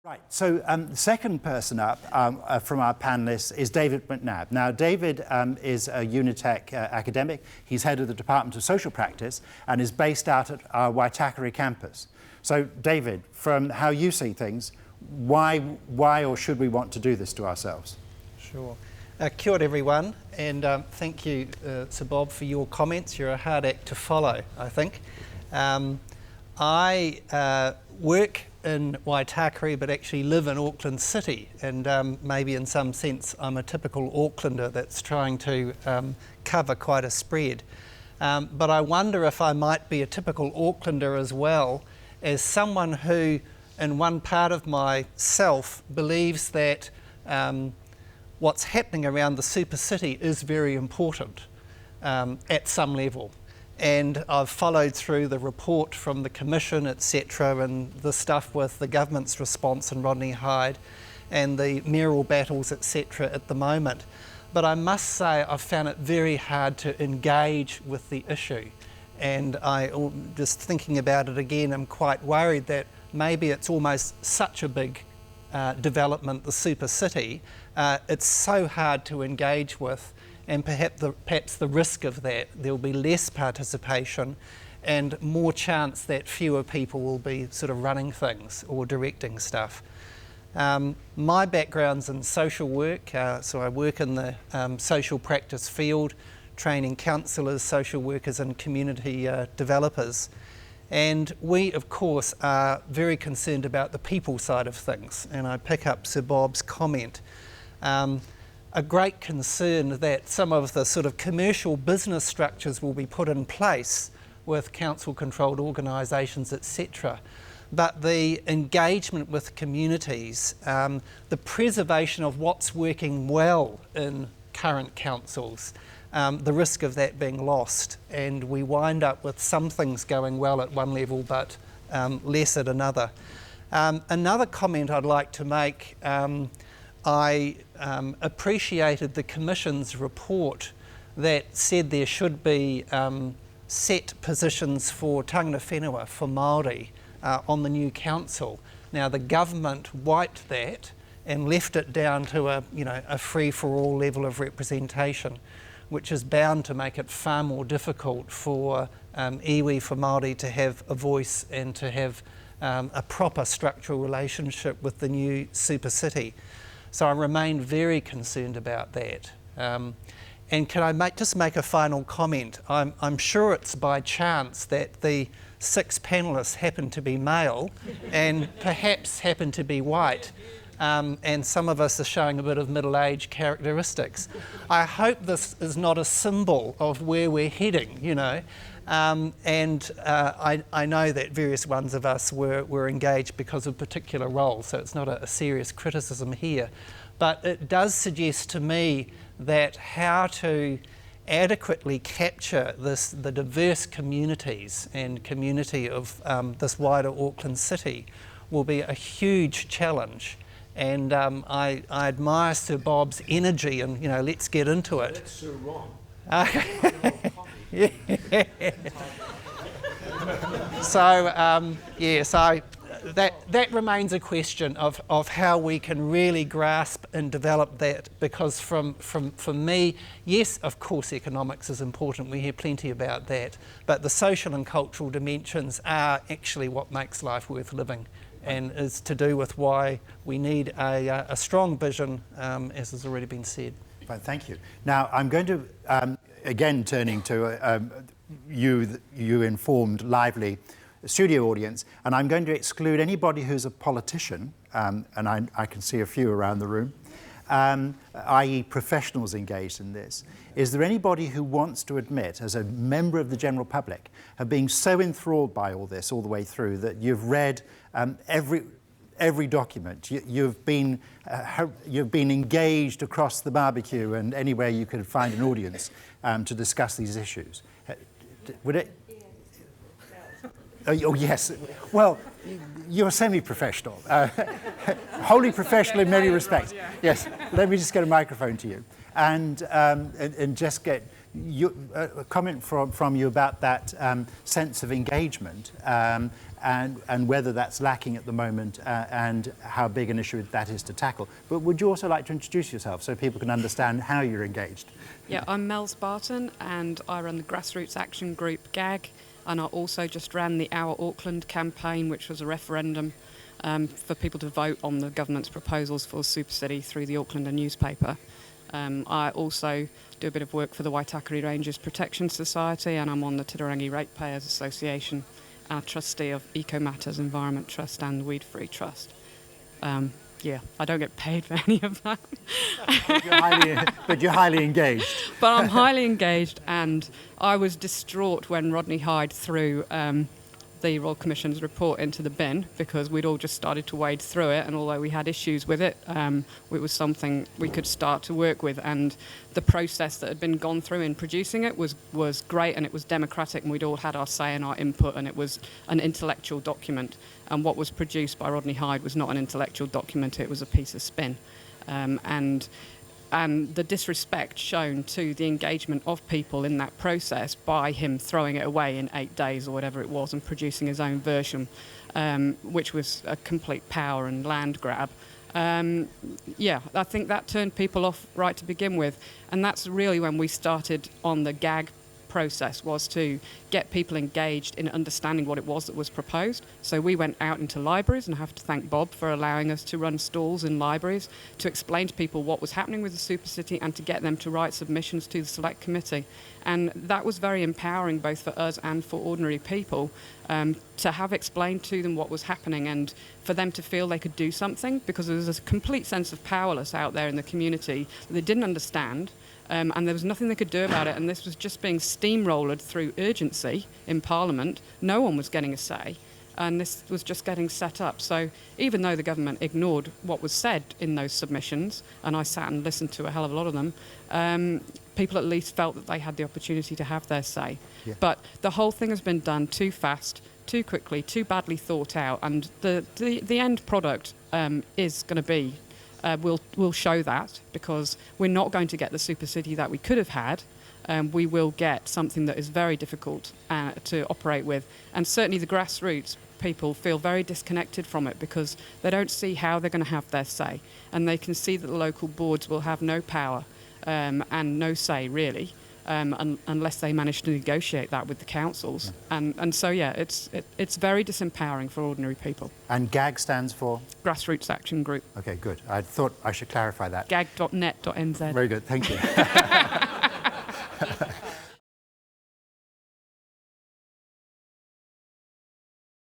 Right, so the second person up from our panellists is David McNabb. Now, David is a Unitec academic. He's head of the Department of Social Practice and is based out at our Waitakere campus. So, David, from how you see things, why or should we want to do this to ourselves? Sure. Kia ora everyone, and thank you, Sir Bob, for your comments. You're a hard act to follow, I think. I work in Waitakere but actually live in Auckland City, and maybe in some sense I'm a typical Aucklander that's trying to cover quite a spread. But I wonder if I might be a typical Aucklander as well as someone who in one part of myself believes that what's happening around the Supercity is very important at some level. And I've followed through the report from the Commission, etc., and the stuff with the government's response and Rodney Hyde and the mayoral battles, etc., at the moment. But I must say I've found it very hard to engage with the issue. And just thinking about it again, I'm quite worried that maybe it's almost such a big development, the Supercity, it's so hard to engage with. And perhaps the risk of that, there'll be less participation and more chance that fewer people will be sort of running things or directing stuff. My background's in social work, so I work in the social practice field, training counsellors, social workers and community developers. And we, of course, are very concerned about the people side of things, and I pick up Sir Bob's comment. A great concern that some of the sort of commercial business structures will be put in place with council-controlled organisations, etc. But the engagement with communities, the preservation of what's working well in current councils, the risk of that being lost, and we wind up with some things going well at one level but less at another. Another comment I'd like to make, I appreciated the Commission's report that said there should be set positions for tangata whenua, for Māori, on the new council. Now the government wiped that and left it down to a free-for-all level of representation, which is bound to make it far more difficult for iwi, for Māori to have a voice and to have a proper structural relationship with the new Supercity. So I remain very concerned about that. And can I just make a final comment? I'm sure it's by chance that the 6 panellists happen to be male and perhaps happen to be white, and some of us are showing a bit of middle-age characteristics. I hope this is not a symbol of where we're heading, you know. I know that various ones of us were engaged because of particular roles, so it's not a serious criticism here. But it does suggest to me that how to adequately capture the diverse communities and community of this wider Auckland City will be a huge challenge. And I admire Sir Bob's energy and, you know, let's get into it. That's Sir Ron. Yeah. So that remains a question of how we can really grasp and develop that, because for me, yes, of course economics is important, we hear plenty about that, but the social and cultural dimensions are actually what makes life worth living and is to do with why we need a strong vision, as has already been said. Fine, thank you. Now I'm going to, again turning to you informed, lively studio audience, and I'm going to exclude anybody who's a politician, and I can see a few around the room, i.e. professionals engaged in this. Is there anybody who wants to admit, as a member of the general public, of being so enthralled by all this all the way through that you've read every document, you've been engaged across the barbecue and anywhere you could find an audience to discuss these issues? Would it? Oh yes. Well, you're semi-professional, wholly professional in many respects. Yes. Let me just get a microphone to you, and just get a comment from you about that sense of engagement and whether that's lacking at the moment and how big an issue that is to tackle. But would you also like to introduce yourself so people can understand how you're engaged? Yeah, I'm Mel Spartan and I run the Grassroots Action Group GAG, and I also just ran the Our Auckland campaign, which was a referendum for people to vote on the government's proposals for Supercity through the Aucklander newspaper. I also do a bit of work for the Waitakere Rangers Protection Society, and I'm on the Titirangi Ratepayers Association, and a trustee of Eco Matters Environment Trust and Weed Free Trust. Yeah, I don't get paid for any of that. But you're highly engaged. But I'm highly engaged, and I was distraught when Rodney Hyde threw the Royal Commission's report into the bin, because we'd all just started to wade through it, and although we had issues with it, it was something we could start to work with, and the process that had been gone through in producing it was great, and it was democratic, and we'd all had our say and our input, and it was an intellectual document. And what was produced by Rodney Hyde was not an intellectual document, it was a piece of spin. And the disrespect shown to the engagement of people in that process by him throwing it away in 8 days or whatever it was and producing his own version, which was a complete power and land grab. Yeah, I think that turned people off right to begin with. And that's really when we started on the GAG process, was to get people engaged in understanding what it was that was proposed. So we went out into libraries, and I have to thank Bob for allowing us to run stalls in libraries to explain to people what was happening with the Supercity and to get them to write submissions to the Select Committee. And that was very empowering both for us and for ordinary people, to have explained to them what was happening and for them to feel they could do something, because there was a complete sense of powerless out there in the community that they didn't understand. And there was nothing they could do about it, and this was just being steamrolled through urgency in Parliament. No one was getting a say, and this was just getting set up. So even though the government ignored what was said in those submissions, and I sat and listened to a hell of a lot of them, people at least felt that they had the opportunity to have their say. Yeah. But the whole thing has been done too fast, too quickly, too badly thought out, and the end product is going to be we'll show that, because we're not going to get the Supercity that we could have had. We will get something that is very difficult to operate with. And certainly the grassroots people feel very disconnected from it, because they don't see how they're going to have their say. And they can see that the local boards will have no power and no say, really, unless they manage to negotiate that with the councils. Yeah. And so, yeah, it's very disempowering for ordinary people. And GAG stands for? Grassroots Action Group. OK, good. I thought I should clarify that. gag.net.nz. Very good, thank you.